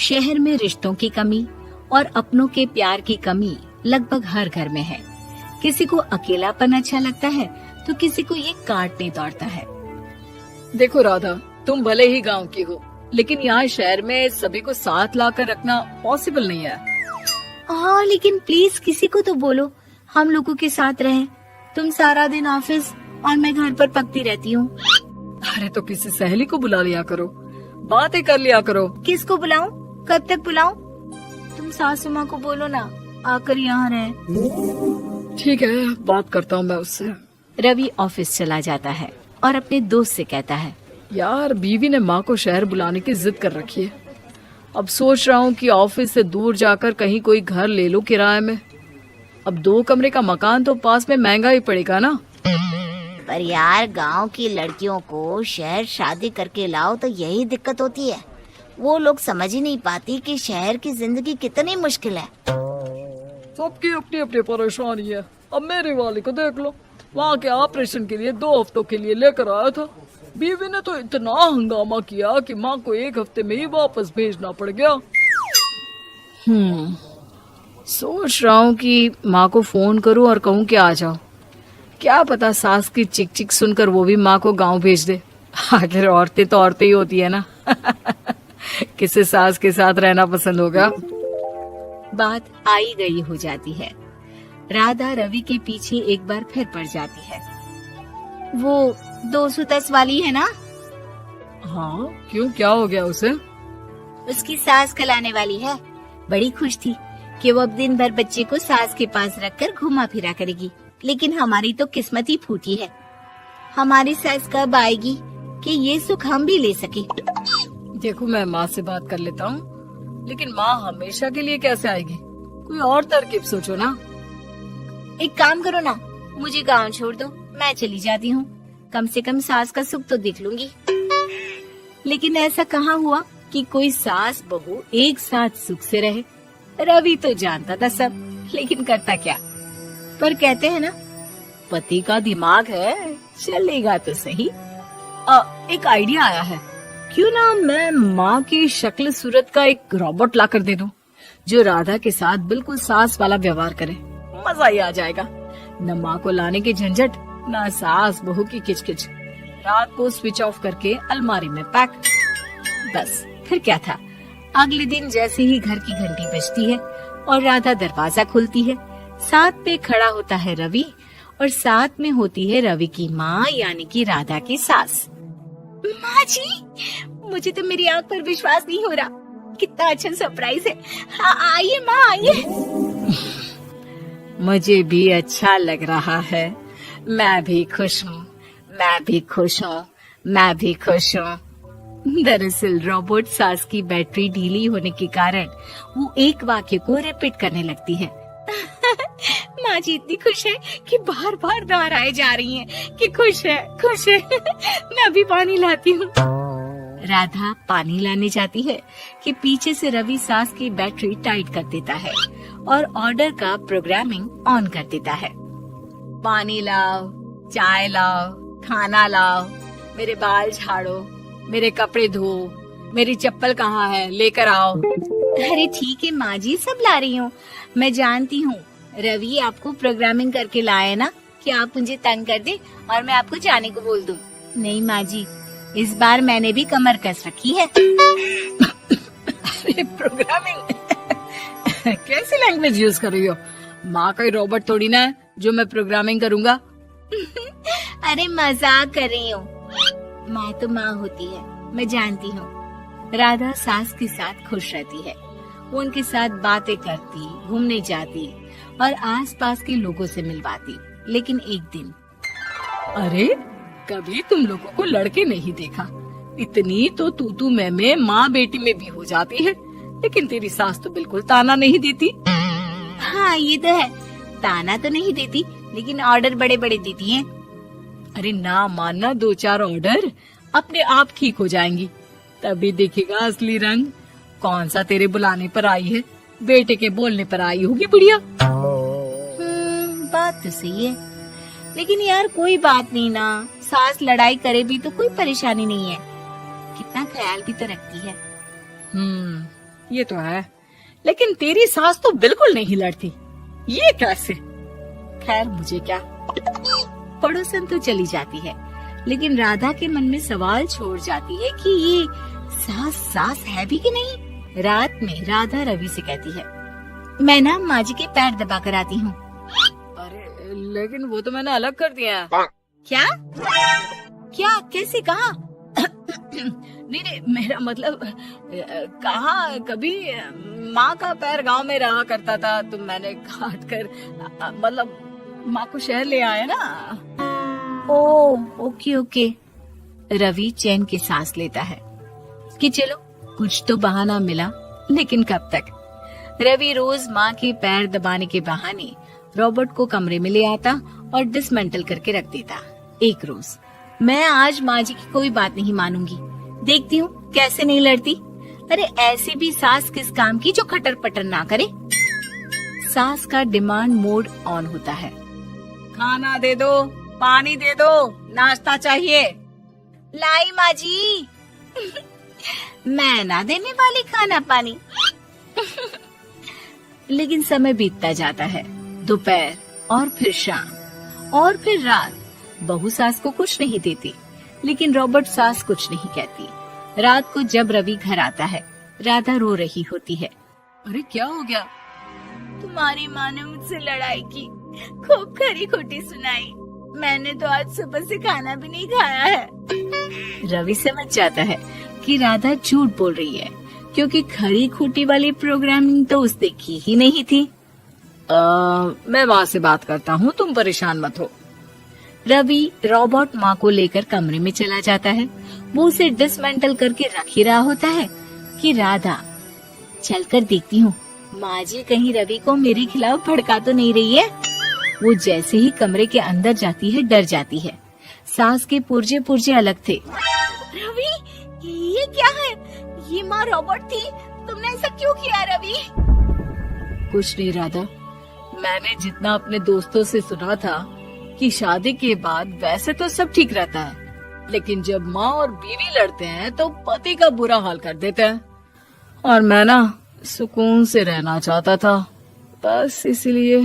शहर में रिश्तों की कमी और अपनों के प्यार की कमी लगभग हर घर में है। किसी को अकेलापन अच्छा लगता है तो किसी को ये काटने दौड़ता है। देखो राधा, तुम भले ही गांव की हो, लेकिन यहाँ शहर में सभी को साथ लाकर रखना पॉसिबल नहीं है। हाँ, लेकिन प्लीज किसी को तो बोलो हम लोगों के साथ रहें। तुम सारा दिन ऑफिस और मैं घर पर पकती रहती हूँ। अरे तो किसी सहेली को बुला लिया करो, बातें कर लिया करो। किसको बुलाऊं? कब तक बुलाऊं? तुम सासू माँ को बोलो ना आकर यहाँ रहे। ठीक है, बात करता हूँ मैं उससे। रवि ऑफिस चला जाता है और अपने दोस्त से कहता है, यार बीवी ने माँ को शहर बुलाने की जिद कर रखी है। अब सोच रहा हूँ कि ऑफिस से दूर जाकर कहीं कोई घर ले लो किराए में। अब 2 कमरे का मकान तो पास में महंगा ही पड़ेगा ना। पर यार गांव की लड़कियों को शहर शादी करके लाओ तो यही दिक्कत होती है। वो लोग समझ ही नहीं पाती कि शहर की जिंदगी कितनी मुश्किल है। सबकी अपनी अपनी परेशानी है। अब मेरे वाले को देख लो, वहाँ के ऑपरेशन के लिए 2 हफ्तों के लिए लेकर आया था। बीवी ने तो इतना हंगामा किया कि माँ को 1 हफ्ते में ही वापस भेजना पड़ गया। सोच रहा हूँ कि माँ को फोन करूँ और कहूँ कि आ जाओ। क्या पता सास की चिक चिक सुनकर वो भी माँ को गांव भेज दे। आखिर औरतें तो औरतें ही होती है ना। किसे सास के साथ रहना पसंद होगा। बात आई गई हो जाती है। राधा रवि के पीछे एक बार फिर पड़ जाती है। वो 210 वाली है ना? हाँ, क्यों, क्या हो गया उसे? उसकी सास खिलाने वाली है। बड़ी खुश थी कि वो अब दिन भर बच्चे को सास के पास रखकर घुमा फिरा करेगी। लेकिन हमारी तो किस्मत ही फूटी है। हमारी सास कब आएगी कि ये सुख हम भी ले सके? देखो, मैं माँ से बात कर लेता हूँ, लेकिन माँ हमेशा के लिए कैसे आएगी? कोई और तरकीब सोचो ना। एक काम करो ना, मुझे गांव छोड़ दो, मैं चली जाती हूँ। कम से कम सास का सुख तो देख लूंगी। लेकिन ऐसा कहाँ हुआ कि कोई सास बहू एक साथ सुख से रहे। रवि तो जानता था सब, लेकिन करता क्या। पर कहते हैं ना, पति का दिमाग है, चलेगा तो सही। एक आइडिया आया है। क्यों ना मैं माँ की शक्ल सूरत का एक रोबोट लाकर दे दूं, जो राधा के साथ बिल्कुल सास वाला व्यवहार करे। मजा ही आ जाएगा। न माँ को लाने की झंझट, न सास बहू की किचकिच। रात को स्विच ऑफ करके अलमारी में पैक। बस फिर क्या था। अगले दिन जैसे ही घर की घंटी बजती है और राधा दरवाजा खोलती है, साथ पे खड़ा होता है रवि और साथ में होती है रवि की माँ यानी कि राधा की सास। माँ जी, मुझे तो मेरी आंख पर विश्वास नहीं हो रहा। कितना अच्छा सरप्राइज है। हाँ, आइए माँ, आइए। मुझे भी अच्छा लग रहा है। मैं भी खुश हूँ, मैं भी खुश हूँ, मैं भी खुश हूँ। दरअसल रोबोट सास की बैटरी ढीली होने के कारण वो एक वाक्य को रिपीट करने लगती है। माँ जी इतनी खुश है कि बार बार दोहराए जा रही हैं कि खुश है, खुश है। मैं अभी पानी लाती हूँ। राधा पानी लाने जाती है कि पीछे से रवि सास की बैटरी टाइट कर देता है और ऑर्डर का प्रोग्रामिंग ऑन कर देता है। पानी लाओ, चाय लाओ, खाना लाओ, मेरे बाल झाड़ो, मेरे कपड़े धो, मेरी चप्पल कहाँ है, लेकर आओ। अरे ठीक है माँ जी, सब ला रही हूँ। मैं जानती हूँ रवि आपको प्रोग्रामिंग करके लाए ना कि आप मुझे तंग कर दे और मैं आपको जाने को बोल दूँ। नहीं माँ जी, इस बार मैंने भी कमर कस रखी है। अरे प्रोग्रामिंग कैसी लैंग्वेज यूज कर रही हो? माँ का रोबोट थोड़ी ना है जो मैं प्रोग्रामिंग करूँगा। अरे मजाक कर रही हूँ। माँ तो माँ होती है, मैं जानती हूँ। राधा सास के साथ खुश रहती है। वो उनके साथ बातें करती, घूमने जाती और आसपास के लोगों से मिलवाती। लेकिन एक दिन, अरे कभी तुम लोगों को लड़के नहीं देखा। इतनी तो तू मैं माँ बेटी में भी हो जाती है, लेकिन तेरी सास तो बिल्कुल ताना नहीं देती। हाँ ये तो है, ताना तो नहीं देती लेकिन ऑर्डर बड़े बड़े देती है। अरे ना मानना, 2-4 ऑर्डर अपने आप ठीक हो जाएंगी, तभी दिखेगा असली रंग। कौन सा तेरे बुलाने पर आई है, बेटे के बोलने पर आई होगी बुढ़िया। बात तो सही है, लेकिन यार कोई बात नहीं ना, सास लड़ाई करे भी तो कोई परेशानी नहीं है। कितना ख्याल भी तो रखती है। ये तो है, लेकिन तेरी सास तो बिल्कुल नहीं लड़ती, ये कैसे? खैर मुझे क्या। पड़ोसन तो चली जाती है, लेकिन राधा के मन में सवाल छोड़ जाती है कि ये सास है भी कि नहीं। रात में राधा रवि से कहती है, मैं ना माँ जी के पैर दबा कर आती हूँ। अरे लेकिन वो तो मैंने अलग कर दिया है। क्या क्या कैसे कहा? नहीं, मेरा मतलब कहाँ कभी माँ का पैर गांव में रहा करता था, तो मैंने काट कर मतलब माँ को शहर ले आया ना। Okay okay. रवि चैन की सांस लेता है कि चलो कुछ तो बहाना मिला, लेकिन कब तक। रवि रोज माँ के पैर दबाने के बहाने रॉबर्ट को कमरे में ले आता और डिसमेंटल करके रख देता। एक रोज, मैं आज माँ जी की कोई बात नहीं मानूंगी, देखती हूँ कैसे नहीं लड़ती। अरे ऐसी भी सास किस काम की जो खटर पटर ना करे। सास का डिमांड मोड ऑन होता है। खाना दे दो, पानी दे दो, नाश्ता चाहिए। लाई माँ जी। मैं ना देने वाली खाना पानी। लेकिन समय बीतता जाता है, दोपहर और फिर शाम और फिर रात। बहू सास को कुछ नहीं देती, लेकिन रॉबर्ट सास कुछ नहीं कहती। रात को जब रवि घर आता है, राधा रो रही होती है। अरे क्या हो गया? तुम्हारी माँ ने मुझसे लड़ाई की, खूब खरी खोटी सुनाई। मैंने तो आज सुबह से खाना भी नहीं खाया है। रवि समझ जाता है कि राधा झूठ बोल रही है, क्योंकि खरी खोटी वाली प्रोग्रामिंग तो उसने की ही नहीं थी। मैं माँ से बात करता हूँ, तुम परेशान मत हो। रवि रॉबर्ट माँ को लेकर कमरे में चला जाता है। वो उसे डिसमेंटल करके रख ही रहा होता है कि राधा, चलकर देखती हूँ माँ जी कहीं रवि को मेरे खिलाफ भड़का तो नहीं रही है। वो जैसे ही कमरे के अंदर जाती है, डर जाती है। सास के पुर्जे पुर्जे अलग थे। रवि, ये क्या है? ये माँ रॉबर्ट थी, तुमने ऐसा क्यों किया रवि? कुछ नहीं राधा, मैंने जितना अपने दोस्तों से सुना था कि शादी के बाद वैसे तो सब ठीक रहता है, लेकिन जब माँ और बीवी लड़ते हैं तो पति का बुरा हाल कर देते हैं। और मैं ना सुकून से रहना चाहता था, बस इसलिए।